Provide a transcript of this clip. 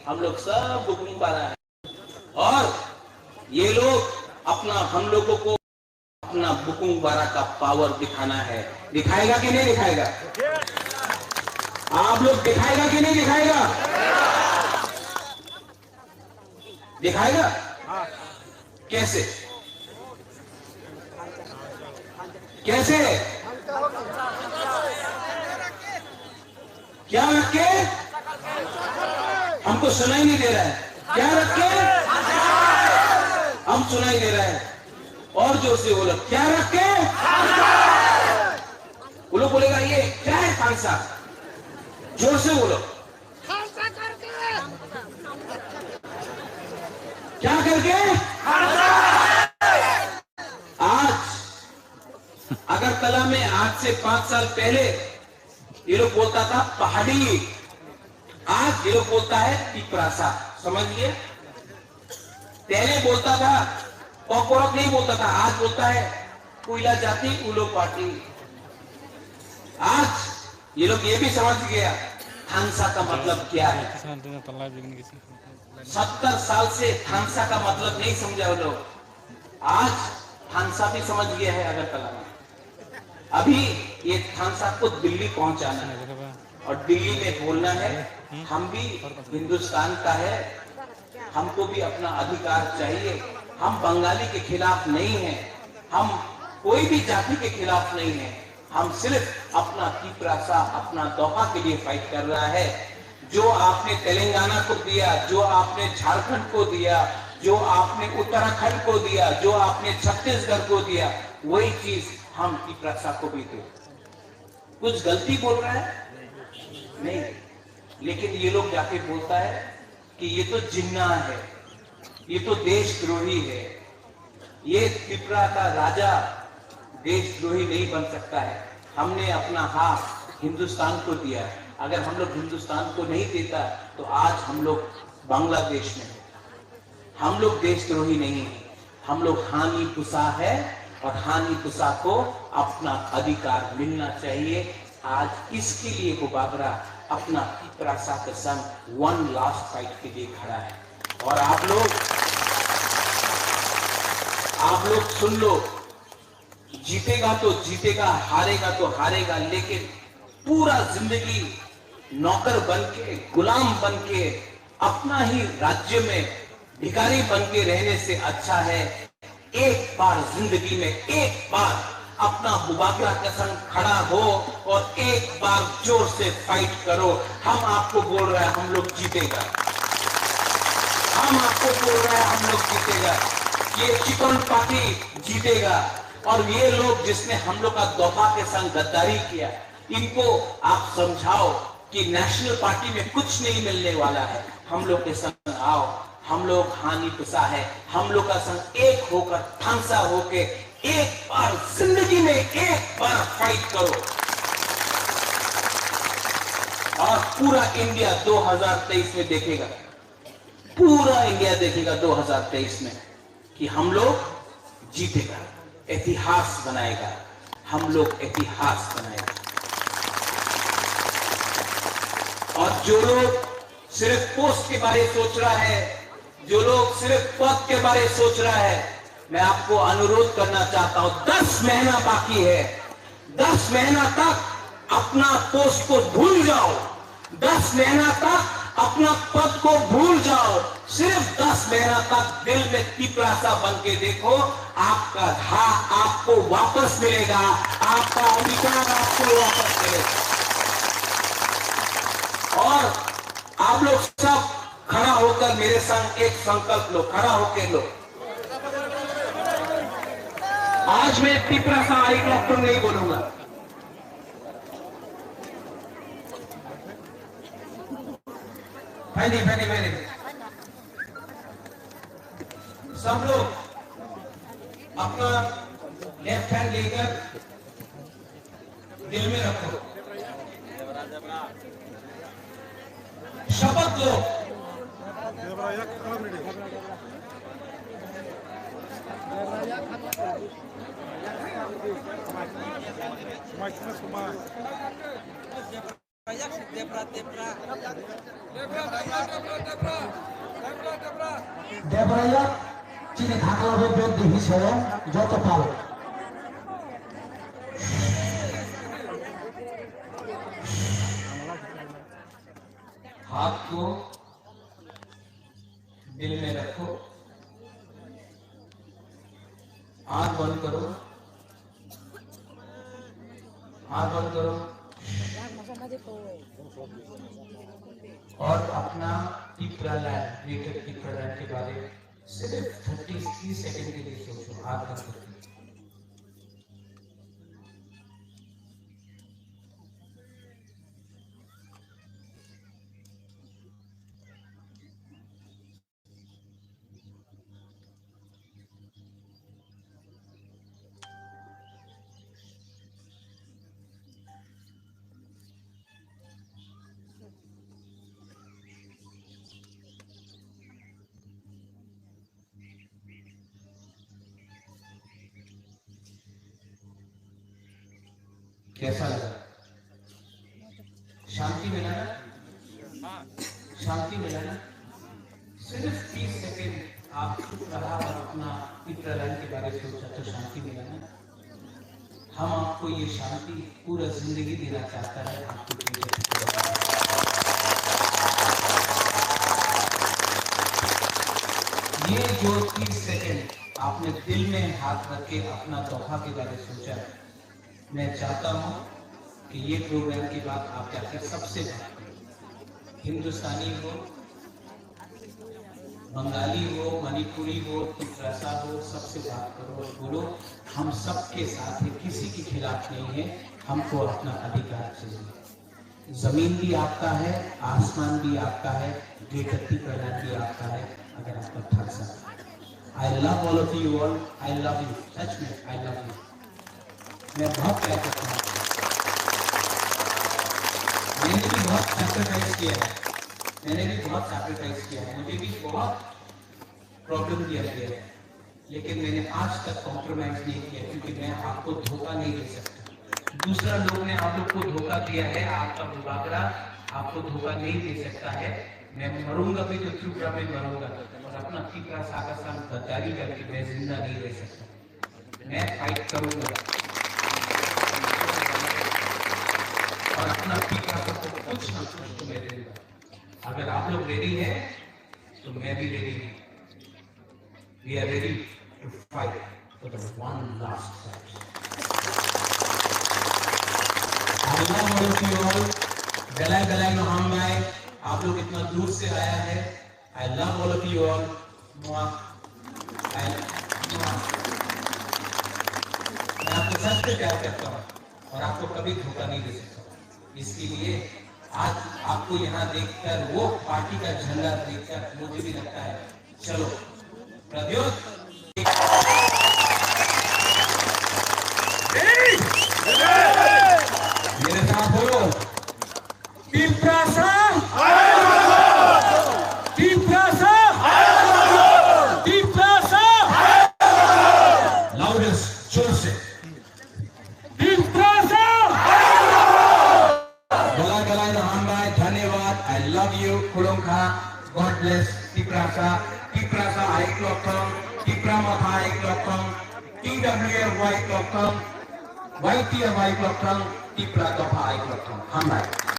हम लोग सब बुकिंग पर आए और ये लोग हम लोगों को अपना बुकुंग बारा का पावर दिखाना है। दिखाएगा कि नहीं दिखाएगा? आप लोग दिखाएगा कि नहीं दिखाएगा? दिखाएगा कैसे? कैसे? क्या रख के? हमको सुनाई नहीं दे रहा है। क्या रख के? हम सुनाई दे रहा है और जोर से बोलो, क्या रख के? वो लोग बोलेगा ये क्या है खानसा? जोर से बोलो, खालसा करके। क्या करके? आज अगरतला में आज से 5 साल पहले ये लोग बोलता था पहाड़ी, आज ये लोग बोलता है पिपरासा। समझ लिए? पहले बोलता था कॉकरोच नहीं बोलता था, आज बोलता है कोयला जाति उलो पार्टी। आज ये लोग ये भी समझ गया थानसा का मतलब क्या है। 70 साल से थानसा का मतलब नहीं समझा वो लोग, आज थानसा भी समझ गया है अगरतला में। अभी ये थानसा को दिल्ली पहुंचाना है और दिल्ली में बोलना है हम भी हिंदुस्तान का है, हमको भी अपना अधिकार चाहिए। हम बंगाली के खिलाफ नहीं हैं, हम कोई भी जाति के खिलाफ नहीं हैं, हम सिर्फ अपना पिपरासा अपना दोहा के लिए फाइट कर रहा है। जो आपने तेलंगाना को दिया, जो आपने झारखंड को दिया, जो आपने उत्तराखंड को दिया, जो आपने छत्तीसगढ़ को दिया, वही चीज हम पिपरासा को भी दो। कुछ गलती बोल रहा है नहीं, लेकिन ये लोग जाके बोलता है कि ये तो जिन्ना है, ये तो देशद्रोही है। ये त्रिपुरा का राजा देशद्रोही नहीं बन सकता है। हमने अपना हाथ हिंदुस्तान को दिया, अगर हम लोग हिंदुस्तान को नहीं देता तो आज हम लोग बांग्लादेश में। हम लोग देशद्रोही नहीं है, हम लोग हानि पुसा है और हानि पुसा को अपना अधिकार मिलना चाहिए। आज इसके लिए वो बाबरा अपना पिपरासा के संग वन लास्ट फाइट के लिए खड़ा है। और आप लोग सुन लो, जीतेगा तो जीतेगा, हारेगा तो हारेगा, लेकिन पूरा जिंदगी नौकर बन के, गुलाम बन के, अपना ही राज्य में भिखारी बन के रहने से अच्छा है एक बार जिंदगी में एक बार अपना मुबाकला के संग खड़ा हो और एक बार जोर से फाइट करो। हम आपको बोल रहे हैं हम लोग जीतेगा, हम आपको बोल रहे हैं हम लोग जीतेगा, ये चिकन पार्टी जीतेगा। और ये लोग जिसने हम लोग का दोहा के संग गद्दारी किया, इनको आप समझाओ कि नेशनल पार्टी में कुछ नहीं मिलने वाला है, हम लोग के संग आओ, हम लोग हानि पुसा है, हम लोग का संग एक होकर थानसा होके एक बार जिंदगी में एक बार फाइट करो। और पूरा इंडिया 2023 में देखेगा, पूरा इंडिया देखेगा 2023 में कि हम लोग जीतेगा, इतिहास बनाएगा, हम लोग इतिहास बनाएगा। और जो लोग सिर्फ पोस्ट के बारे में सोच रहा है, जो लोग सिर्फ पद के बारे में सोच रहा है, मैं आपको अनुरोध करना चाहता हूं, 10 महीना बाकी है, 10 महीना तक अपना पोस्ट को भूल जाओ, 10 महीना तक अपना पद को भूल जाओ, सिर्फ 10 महीना तक दिल में पिपरासा बन के देखो, आपका हक आपको वापस मिलेगा, आपका अधिकार आपको वापस मिलेगा। और आप लोग सब खड़ा होकर मेरे संग एक संकल्प लो, खड़ा होकर लो। आज मैं पिपरासा आई डॉक्टर नहीं बोलूंगा, फैनी सब लोग अपना लेफ्ट हैंड लेकर दिल में रखो, शपथ लो। देवराया चीनी ढाकला में बेद दी है जो तो पाल हाथ को दिल में रखो, आंख बंद करो, आंख बंद करो और अपना टीपरा के बारे में सिर्फ 30 सेकंड के लिए सोचो। आंख बंद करके कैसा लगा? शांति मिला ना? शांति मिला ना? सिर्फ 30 सेकंड आप चुप रहा और अपना पितृलाइन के बारे में सोचा तो शांति मिला ना? हम आपको ये शांति पूरा जिंदगी देना चाहता है। आपको ये जो 30 सेकंड आपने दिल में हाथ रख के अपना तोहफा के बारे में सोचा है, मैं चाहता हूं कि ये प्रोग्राम की बात आप जाकर सबसे बात करें। हिंदुस्तानी हो, बंगाली हो, मणिपुरी हो, तिरसा हो, सबसे बात करो और बोलो हम सबके साथ हैं, किसी के खिलाफ नहीं है। हमको अपना अधिकार चाहिए। जमीन भी आपका है, आसमान भी आपका है, बेगति करना भी आपका है। अगर आपका ठाकसा I love all of you all, I love you, सच में आई लव यू। मैं बहुत प्यार करता हूँ। मैंने भी बहुत सैक्रिफाइस किया है, मुझे भी बहुत प्रॉब्लम दिया गया है, लेकिन मैंने आज तक कॉम्प्रोमाइज नहीं किया, क्योंकि मैं आपको धोखा नहीं दे सकता। दूसरा लोग ने आप लोग को धोखा दिया है, आपका बुबागरा आपको धोखा नहीं दे सकता है। मैं मरूंगा भी तो त्रिपुरा में मरूंगा, और अपना त्रिपुरा सागर गद्दारी करके मैं जिंदा नहीं रह सकता। मैं फाइट करूंगा और अपना त्रिपुरा को कुछ ना कुछ तो मैं दूंगा। अगर आप लोग रेडी हैं तो मैं भी रेडी हूं। We are ready to fight for the one last fight. I love all of you all. गला गला में हम आए, आप लोग इतना दूर से आया है। I love all of you all. मैं आपको सच में प्यार करता हूँ और आपको कभी धोखा नहीं दे सकता। इसके लिए आज आपको यहाँ देखकर, वो पार्टी का झंडा देखकर मुझे भी लगता है चलो प्रद्योत मेरे साथ बोलो, तिरसा लाउडेस्ट, जोर से धन्यवाद। I love you. खुलुमखा, गॉड ब्लेस तिरसा हाई क्लॉकम, तिप्रा माथा हाई क्लॉकम, TWF वाई क्लॉकम, YTF हाई क्लॉकम, तिप्रा दफा हाई क्लॉकम। हम